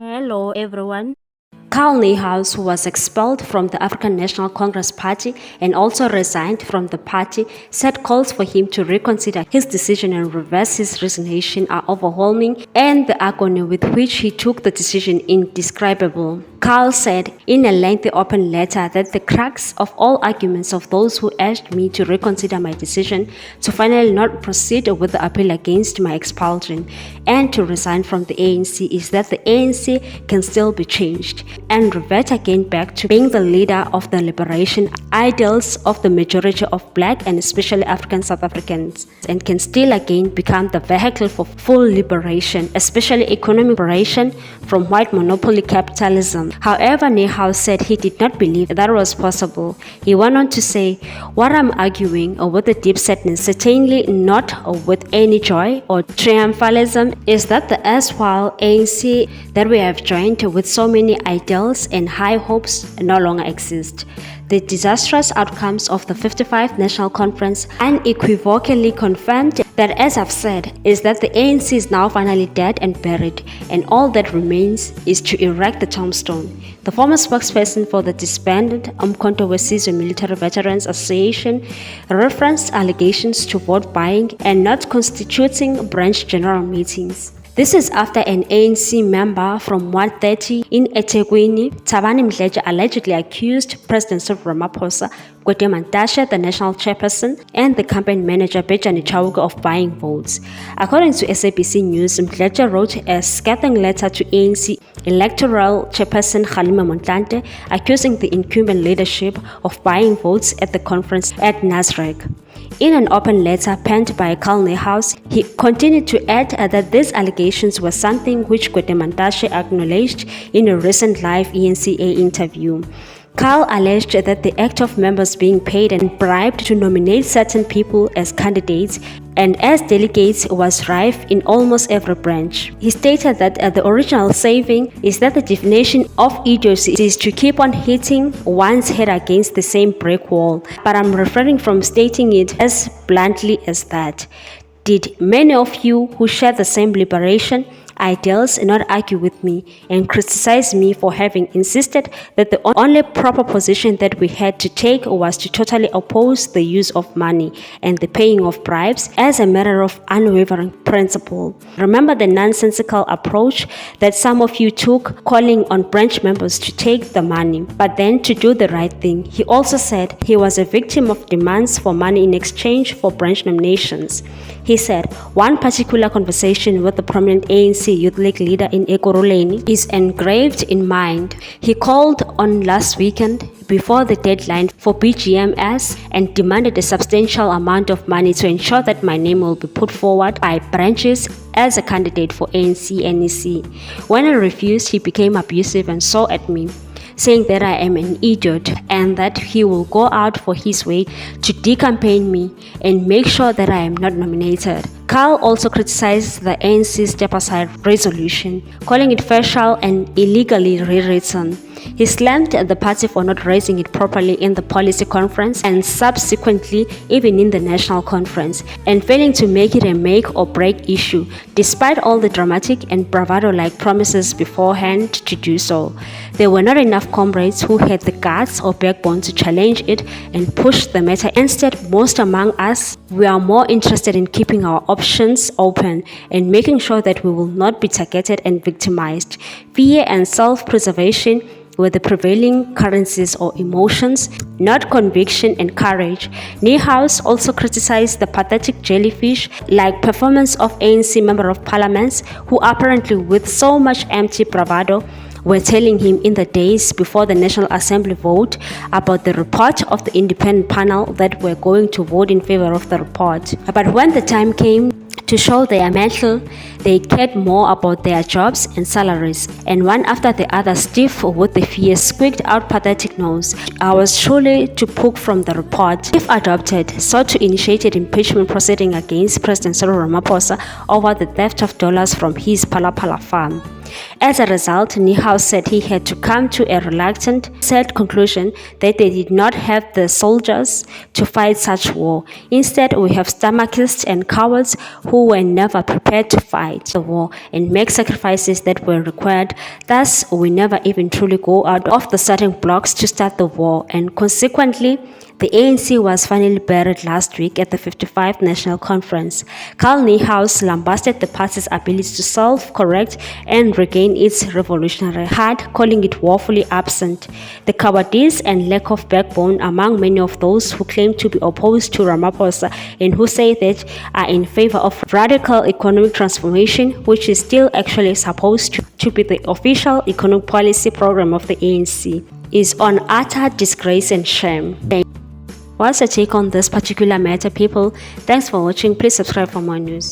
Hello everyone. Karl Niehaus, who was expelled from the African National Congress Party and also resigned from the party, said calls for him to reconsider his decision and reverse his resignation are overwhelming and the agony with which he took the decision indescribable. Karl said in a lengthy open letter that the crux of all arguments of those who urged me to reconsider my decision to finally not proceed with the appeal against my expulsion and to resign from the ANC is that the ANC can still be changed and revert again back to being the leader of the liberation ideals of the majority of Black and especially African South Africans, and can still again become the vehicle for full liberation, especially economic liberation from white monopoly capitalism. However, Niehaus said he did not believe that was possible. He went on to say, "What I'm arguing with a deep sadness, certainly not with any joy or triumphalism, is that the erstwhile ANC that we have joined with so many ideals and high hopes no longer exist. The disastrous outcomes of the 55th National Conference unequivocally confirmed that, as I've said, is that the ANC is now finally dead and buried, and all that remains is to erect the tombstone." The former spokesperson for the disbanded Umkhonto weSizwe Military Veterans Association referenced allegations to vote buying and not constituting branch general meetings. This is after an ANC member from 130 in eThekwini, Thabani Mdletshe, allegedly accused President Cyril Ramaphosa, Gwede Mantashe, the national chairperson, and the campaign manager Bejani Chauke of buying votes. According to SABC News, Mdletshe wrote a scathing letter to ANC electoral chairperson Kgalema Motlanthe, accusing the incumbent leadership of buying votes at the conference at Nasrec. In an open letter penned by Karl Niehaus, he continued to add that these allegations were something which Gwede Mantashe acknowledged in a recent live ENCA interview. Karl alleged that the act of members being paid and bribed to nominate certain people as candidates and as delegates was rife in almost every branch. He stated that the original saying is that the definition of idiocy is to keep on hitting one's head against the same brick wall, but I'm refraining from stating it as bluntly as that. Did many of you who share the same liberation ideals not argue with me and criticize me for having insisted that the only proper position that we had to take was to totally oppose the use of money and the paying of bribes as a matter of unwavering principle? Remember the nonsensical approach that some of you took, calling on branch members to take the money, but then to do the right thing. He also said he was a victim of demands for money in exchange for branch nominations. He said one particular conversation with the prominent ANC Youth League leader in Ekurhuleni is engraved in mind. He called on last weekend before the deadline for BGMS and demanded a substantial amount of money to ensure that my name will be put forward by branches as a candidate for ANC NEC. When I refused, he became abusive and swore at me, saying that I am an idiot and that he will go out for his way to decampaign me and make sure that I am not nominated. Karl also criticized the ANC step-aside resolution, calling it facial and illegally rewritten. He slammed the party for not raising it properly in the policy conference and subsequently even in the national conference, and failing to make it a make or break issue, despite all the dramatic and bravado-like promises beforehand to do so. There were not enough comrades who had the guts or backbone to challenge it and push the matter. Instead, most among us, we are more interested in keeping our options open and making sure that we will not be targeted and victimized. Fear and self-preservation were the prevailing currencies or emotions, not conviction and courage. Niehaus also criticized the pathetic jellyfish-like performance of ANC Member of Parliaments who apparently with so much empty bravado were telling him in the days before the National Assembly vote about the report of the independent panel that were going to vote in favor of the report. But when the time came to show their mettle, they cared more about their jobs and salaries, and one after the other, stiff with the fear, squeaked out pathetic no's. I was surely to poke from the report, if adopted, sought to initiate an impeachment proceeding against President Cyril Ramaphosa over the theft of dollars from his Phala Phala farm. As a result, Niehaus said he had to come to a reluctant, sad conclusion that they did not have the soldiers to fight such war. Instead, we have stomachs and cowards who were never prepared to fight the war and make sacrifices that were required. Thus, we never even truly go out of the starting blocks to start the war, and consequently, the ANC was finally buried last week at the 55th National Conference. Karl Niehaus lambasted the party's ability to self-correct and regain its revolutionary heart, calling it woefully absent. The cowardice and lack of backbone among many of those who claim to be opposed to Ramaphosa and who say that are in favor of radical economic transformation, which is still actually supposed to be the official economic policy program of the ANC, is on utter disgrace and shame. What's your take on this particular matter, people? Thanks for watching. Please subscribe for more news.